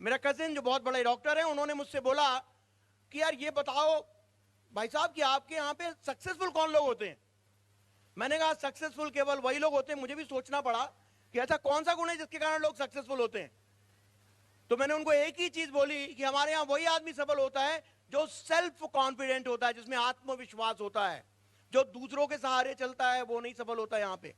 मेरा कजिन जो बहुत बड़े डॉक्टर है, उन्होंने मुझसे बोला कि यार ये बताओ भाई साहब कि आपके यहाँ पे सक्सेसफुल कौन लोग होते हैं। मैंने कहा सक्सेसफुल केवल वही लोग होते हैं। मुझे भी सोचना पड़ा कि ऐसा कौन सा गुण है जिसके कारण लोग सक्सेसफुल होते हैं। तो मैंने उनको एक ही चीज बोली कि हमारे यहाँ वही आदमी सफल होता है जो सेल्फ कॉन्फिडेंट होता है, जिसमें आत्मविश्वास होता है। जो दूसरों के सहारे चलता है वो नहीं सफल होता। यहाँ पे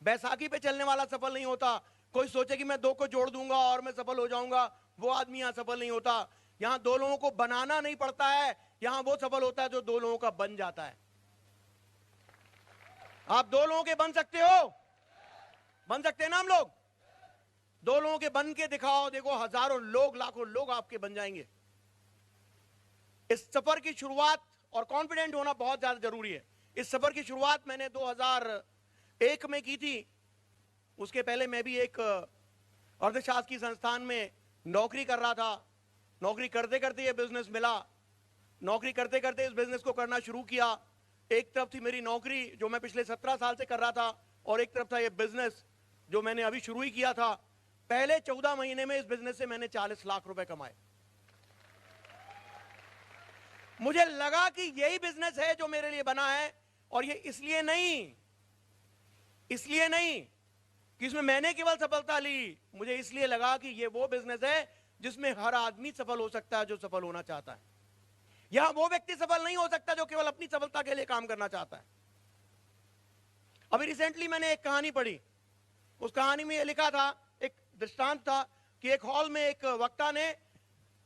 बैसाखी पे चलने वाला सफल नहीं होता। कोई सोचे कि मैं दो को जोड़ दूंगा और मैं सफल हो जाऊंगा, वो आदमी यहाँ सफल नहीं होता। यहाँ दो लोगों को बनाना नहीं पड़ता है, यहाँ वो सफल होता है जो दो लोगों का बन जाता है। आप दो लोगों के बन सकते हो? बन सकते हैं ना हम लोग? दो लोगों के बन के दिखाओ, देखो हजारों लोग, लाखों लोग आपके बन जाएंगे। इस सफर की शुरुआत और कॉन्फिडेंट होना बहुत ज्यादा जरूरी है। इस सफर की शुरुआत मैंने 2001 में की थी। उसके पहले मैं भी एक अर्थशास्त्र की संस्थान में नौकरी कर रहा था। नौकरी करते करते ये बिजनेस मिला। नौकरी करते करते इस बिजनेस को करना शुरू किया। एक तरफ थी मेरी नौकरी जो मैं पिछले 17 साल से कर रहा था, और एक तरफ था ये बिजनेस जो मैंने अभी शुरू ही किया था। पहले 14 महीने में इस बिजनेस से मैंने 40 लाख रुपए कमाए। मुझे लगा कि यही बिजनेस है जो मेरे लिए बना है, और ये इसलिए नहीं कि इसमें मैंने केवल सफलता ली। मुझे इसलिए लगा कि ये वो बिजनेस है जिसमें हर आदमी सफल हो सकता है जो सफल होना चाहता है। यहां वो व्यक्ति सफल नहीं हो सकता जो केवल अपनी सफलता के लिए काम करना चाहता है। अभी रिसेंटली मैंने एक कहानी पढ़ी। उस कहानी में यह लिखा था, एक दृष्टांत था कि एक हॉल में एक वक्ता ने,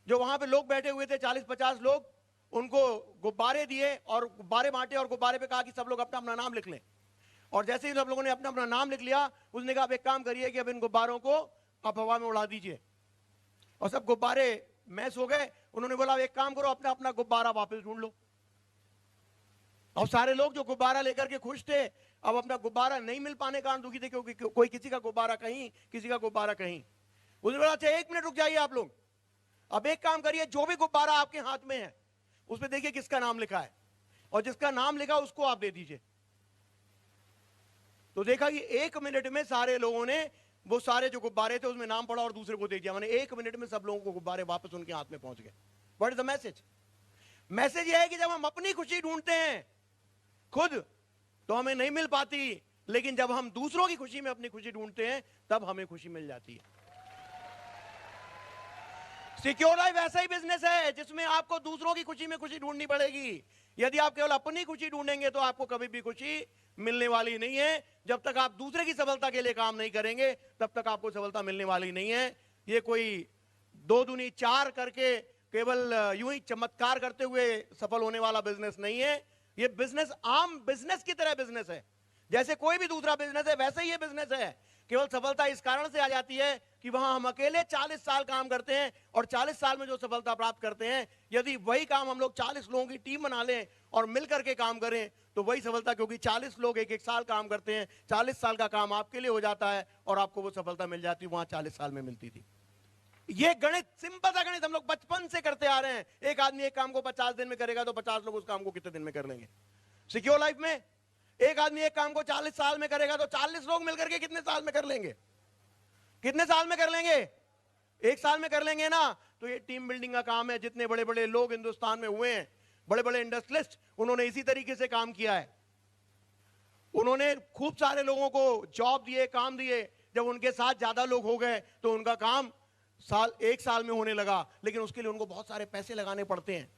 जो वहां पे लोग बैठे हुए थे 40-50 लोग, उनको गुब्बारे दिए और गुब्बारे बांटे, और गुब्बारे पे कहा कि सब लोग अपना अपना नाम लिख लें। और जैसे ही सब लोगों ने अपना अपना नाम लिख लिया, उसने कहा आप एक काम करिए कि अब इन गुब्बारों को आप हवा में उड़ा दीजिए। और सब गुब्बारे मैस हो गए। उन्होंने बोला एक काम करो, अपना अपना गुब्बारा वापस ढूंढ लो। और सारे लोग जो गुब्बारा लेकर के खुश थे, अब अपना गुब्बारा नहीं मिल पाने कारण दुखी थे, क्योंकि कोई किसी का गुब्बारा कहीं, किसी का गुब्बारा कहीं। उसने बोला अच्छा 1 मिनट रुक जाइए आप लोग, अब एक काम करिए, जो भी गुब्बारा आपके हाथ में है उस पर देखिए किसका नाम लिखा है, और जिसका नाम लिखा उसको आप दे दीजिए। तो देखा कि 1 मिनट में सारे लोगों ने वो सारे जो गुब्बारे थे उसमें नाम पढ़ा और दूसरे को दे दिया। मैंने 1 मिनट में सब लोगों को गुब्बारे वापस उनके हाथ में पहुंच गए। What is the message? Message यह है कि जब हम अपनी खुशी ढूंढते हैं खुद तो हमें नहीं मिल पाती, लेकिन जब हम दूसरों की खुशी में अपनी खुशी ढूंढते हैं तब हमें खुशी मिल जाती है। सिक्योर लाइफ ऐसा ही बिजनेस है जिसमें आपको दूसरों की खुशी में खुशी ढूंढनी पड़ेगी। यदि आप केवल अपनी खुशी ढूंढेंगे तो आपको कभी भी खुशी मिलने वाली नहीं है। जब तक आप दूसरे की सफलता के लिए काम नहीं करेंगे तब तक आपको सफलता मिलने वाली नहीं है। ये कोई 2 दूनी 4 करके केवल यूं ही चमत्कार करते हुए सफल होने वाला बिजनेस नहीं है। ये बिजनेस आम बिजनेस की तरह बिजनेस है, जैसे कोई भी दूसरा बिजनेस है वैसे ही ये बिजनेस है। केवल सफलता इस कारण से आ जाती है कि वहां हम अकेले 40 साल काम करते हैं, और 40 साल में जो सफलता प्राप्त करते हैं, यदि वही काम हम लोग 40 लोगों की टीम बना लें और मिलकर के काम करें तो वही सफलता, क्योंकि 40 लोग एक साल काम करते हैं, 40 साल का काम आपके लिए हो जाता है और आपको वो सफलता मिल जाती है, वहां 40 साल में मिलती थी। ये गणित, सिंपल सा गणित हम लोग बचपन से करते आ रहे हैं। एक आदमी एक काम को 50 दिन में करेगा तो 50 लोग उस काम को कितने दिन में कर लेंगे। सिक्योर लाइफ में एक आदमी एक काम को 40 साल में करेगा तो 40 लोग मिलकर के कितने साल में कर लेंगे? कितने साल में कर लेंगे? 1 साल में कर लेंगे ना। तो ये टीम बिल्डिंग का काम है। जितने बड़े बड़े लोग हिंदुस्तान में हुए हैं, बड़े बड़े इंडस्ट्रियलिस्ट, उन्होंने इसी तरीके से काम किया है। उन्होंने खूब सारे लोगों को जॉब दिए, काम दिए। जब उनके साथ ज्यादा लोग हो गए तो उनका काम 1 साल में होने लगा, लेकिन उसके लिए उनको बहुत सारे पैसे लगाने पड़ते हैं।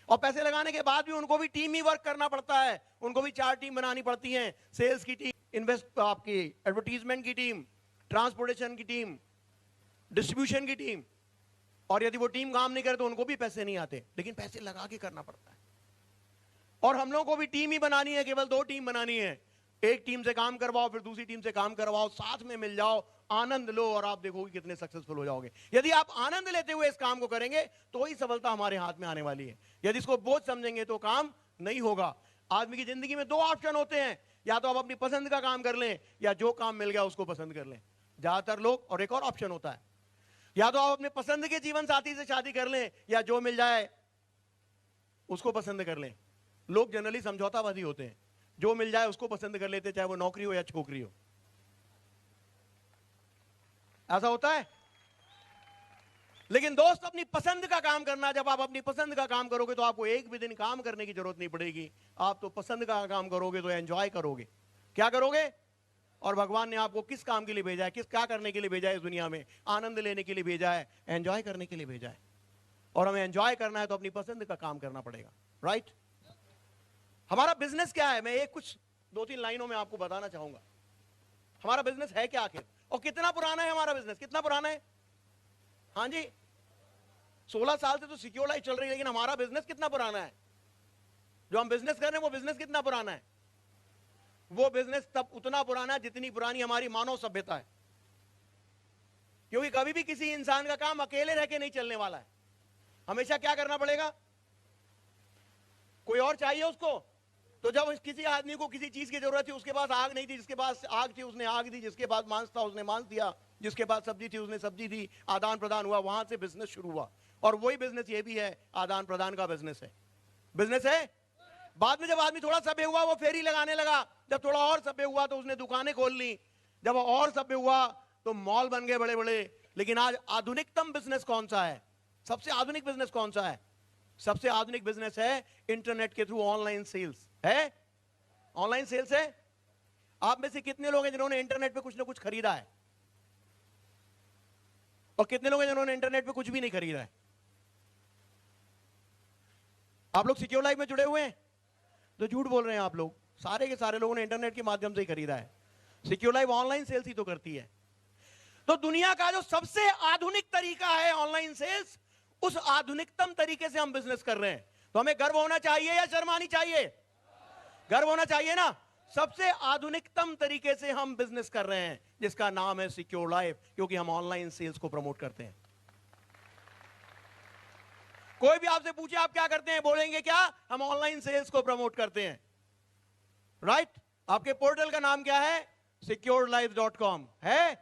और पैसे लगाने के बाद भी उनको भी टीम ही वर्क करना पड़ता है। उनको भी 4 टीम बनानी पड़ती हैं। सेल्स की टीम, इन्वेस्ट आपकी एडवर्टीजमेंट की टीम, ट्रांसपोर्टेशन की टीम, डिस्ट्रीब्यूशन की टीम। और यदि वो टीम काम नहीं करे तो उनको भी पैसे नहीं आते, लेकिन पैसे लगा के करना पड़ता है। और हम लोगों को भी टीम ही बनानी है, केवल 2 टीम बनानी है। एक टीम से काम करवाओ, फिर दूसरी टीम से काम करवाओ, साथ में मिल जाओ, आनंद लो, और आप देखोगे कितने सक्सेसफुल हो जाओगे। यदि आप आनंद लेते हुए इस काम को करेंगे तो ही सफलता हमारे हाथ में आने वाली है। यदि इसको बोझ समझेंगे तो काम नहीं होगा। आदमी की जिंदगी में 2 ऑप्शन होते हैं, या तो आप अपनी पसंद का काम कर लें, या जो काम मिल गया उसको पसंद कर लें, ज्यादातर लोग। और एक और ऑप्शन होता है, या तो आप अपने पसंद के जीवन साथी से शादी कर लें, या जो मिल जाए उसको पसंद कर लें। लोग जनरली समझौतावादी होते हैं, जो मिल जाए उसको पसंद कर लेते, चाहे वो नौकरी हो या छोकरी हो। ऐसा होता है। लेकिन दोस्त अपनी पसंद का काम करना, जब आप अपनी पसंद का काम करोगे तो आपको एक भी दिन काम करने की जरूरत नहीं पड़ेगी। आप तो पसंद का काम करोगे तो एंजॉय करोगे। क्या करोगे? और भगवान ने आपको किस काम के लिए भेजा है, किस क्या करने के लिए भेजा है? इस दुनिया में आनंद लेने के लिए भेजा है, एंजॉय करने के लिए भेजा है। और हमें एंजॉय करना है तो अपनी पसंद का काम करना पड़ेगा, राइट? हमारा बिजनेस क्या है? मैं एक कुछ 2-3 लाइनों में आपको बताना चाहूंगा हमारा बिजनेस है क्या आखिर, और कितना पुराना है हमारा बिजनेस, कितना पुराना है? हाँ जी, 16 साल से तो सिक्योर लाइफ चल रही है, लेकिन हमारा बिजनेस कितना पुराना है? जो हम बिजनेस कर रहे हैं वो बिजनेस कितना पुराना है? वो बिजनेस तब उतना पुराना है जितनी पुरानी हमारी मानव सभ्यता है। क्योंकि कभी भी किसी इंसान का काम अकेले रह के नहीं चलने वाला है। हमेशा क्या करना पड़ेगा? कोई और चाहिए उसको। तो जब किसी आदमी को किसी चीज की जरूरत थी, उसके पास आग नहीं थी, जिसके पास आग थी उसने आग दी, जिसके पास मांस था उसने मांस दिया, जिसके पास सब्जी थी उसने सब्जी दी, आदान प्रदान हुआ, वहां से बिजनेस शुरू हुआ। और वही बिजनेस ये भी है, आदान प्रदान का बिजनेस है। बिजनेस है। बाद में जब आदमी थोड़ा सभ्य हुआ वो फेरी लगाने लगा, जब थोड़ा और सभ्य हुआ तो उसने दुकानें खोल ली, जब और सभ्य हुआ तो मॉल बन गए बड़े बड़े। लेकिन आज आधुनिकतम बिजनेस कौन सा है? सबसे आधुनिक बिजनेस कौन सा है? सबसे आधुनिक बिजनेस है इंटरनेट के थ्रू ऑनलाइन सेल्स है। ऑनलाइन सेल्स है। आप में से कितने लोग हैं जिन्होंने इंटरनेट पे कुछ ना कुछ खरीदा है? और कितने लोग हैं जिन्होंने इंटरनेट पे कुछ भी नहीं खरीदा है? आप लोग सिक्योर लाइफ में जुड़े हुए हैं? तो झूठ बोल रहे हैं आप लोग। सारे के सारे लोगों ने इंटरनेट के माध्यम से ही खरीदा है। सिक्योर लाइफ ऑनलाइन सेल्स ही तो करती है। तो दुनिया का जो सबसे आधुनिक तरीका है ऑनलाइन सेल्स, उस आधुनिकतम तरीके से हम बिजनेस कर रहे हैं। तो हमें गर्व होना चाहिए या शर्म आनी चाहिए? गर्व होना चाहिए ना। सबसे आधुनिकतम तरीके से हम बिजनेस कर रहे हैं, जिसका नाम है सिक्योर लाइफ, क्योंकि हम ऑनलाइन सेल्स को प्रमोट करते हैं। कोई भी आपसे पूछे आप क्या करते हैं, बोलेंगे क्या? हम ऑनलाइन सेल्स को प्रमोट करते हैं, राइट? आपके पोर्टल का नाम क्या है? securedlife.com है।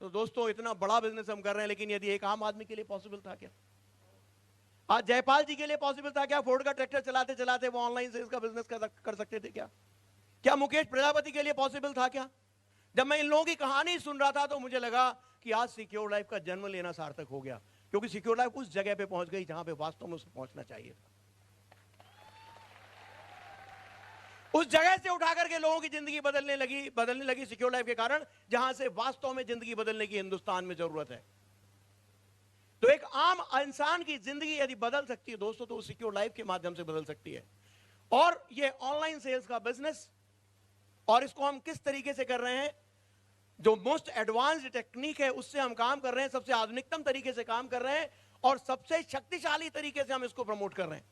तो दोस्तों इतना बड़ा बिजनेस हम कर रहे हैं, लेकिन यदि एक आम आदमी के लिए पॉसिबल था क्या? आज जयपाल जी के लिए पॉसिबल था क्या? फोर्ड का ट्रैक्टर चलाते चलाते वो ऑनलाइन सेल्स का बिजनेस कर सकते थे क्या? क्या मुकेश प्रजापति के लिए पॉसिबल था क्या? जब मैं इन लोगों की कहानी सुन रहा था तो मुझे लगा कि आज सिक्योर लाइफ का जन्म लेना सार्थक हो गया, क्योंकि सिक्योर लाइफ उस जगह पे पहुंच गई जहां पे वास्तव में उसे पहुंचना चाहिए था। उस जगह से उठा करके लोगों की जिंदगी बदलने लगी सिक्योर लाइफ के कारण, जहां से वास्तव में जिंदगी बदलने की हिंदुस्तान में जरूरत है। तो एक आम इंसान की जिंदगी यदि बदल सकती है दोस्तों, तो सिक्योर लाइफ के माध्यम से बदल सकती है। और ये ऑनलाइन सेल्स का बिजनेस, और इसको हम किस तरीके से कर रहे हैं? जो मोस्ट एडवांस्ड टेक्निक है उससे हम काम कर रहे हैं, सबसे आधुनिकतम तरीके से काम कर रहे हैं, और सबसे शक्तिशाली तरीके से हम इसको प्रमोट कर रहे हैं।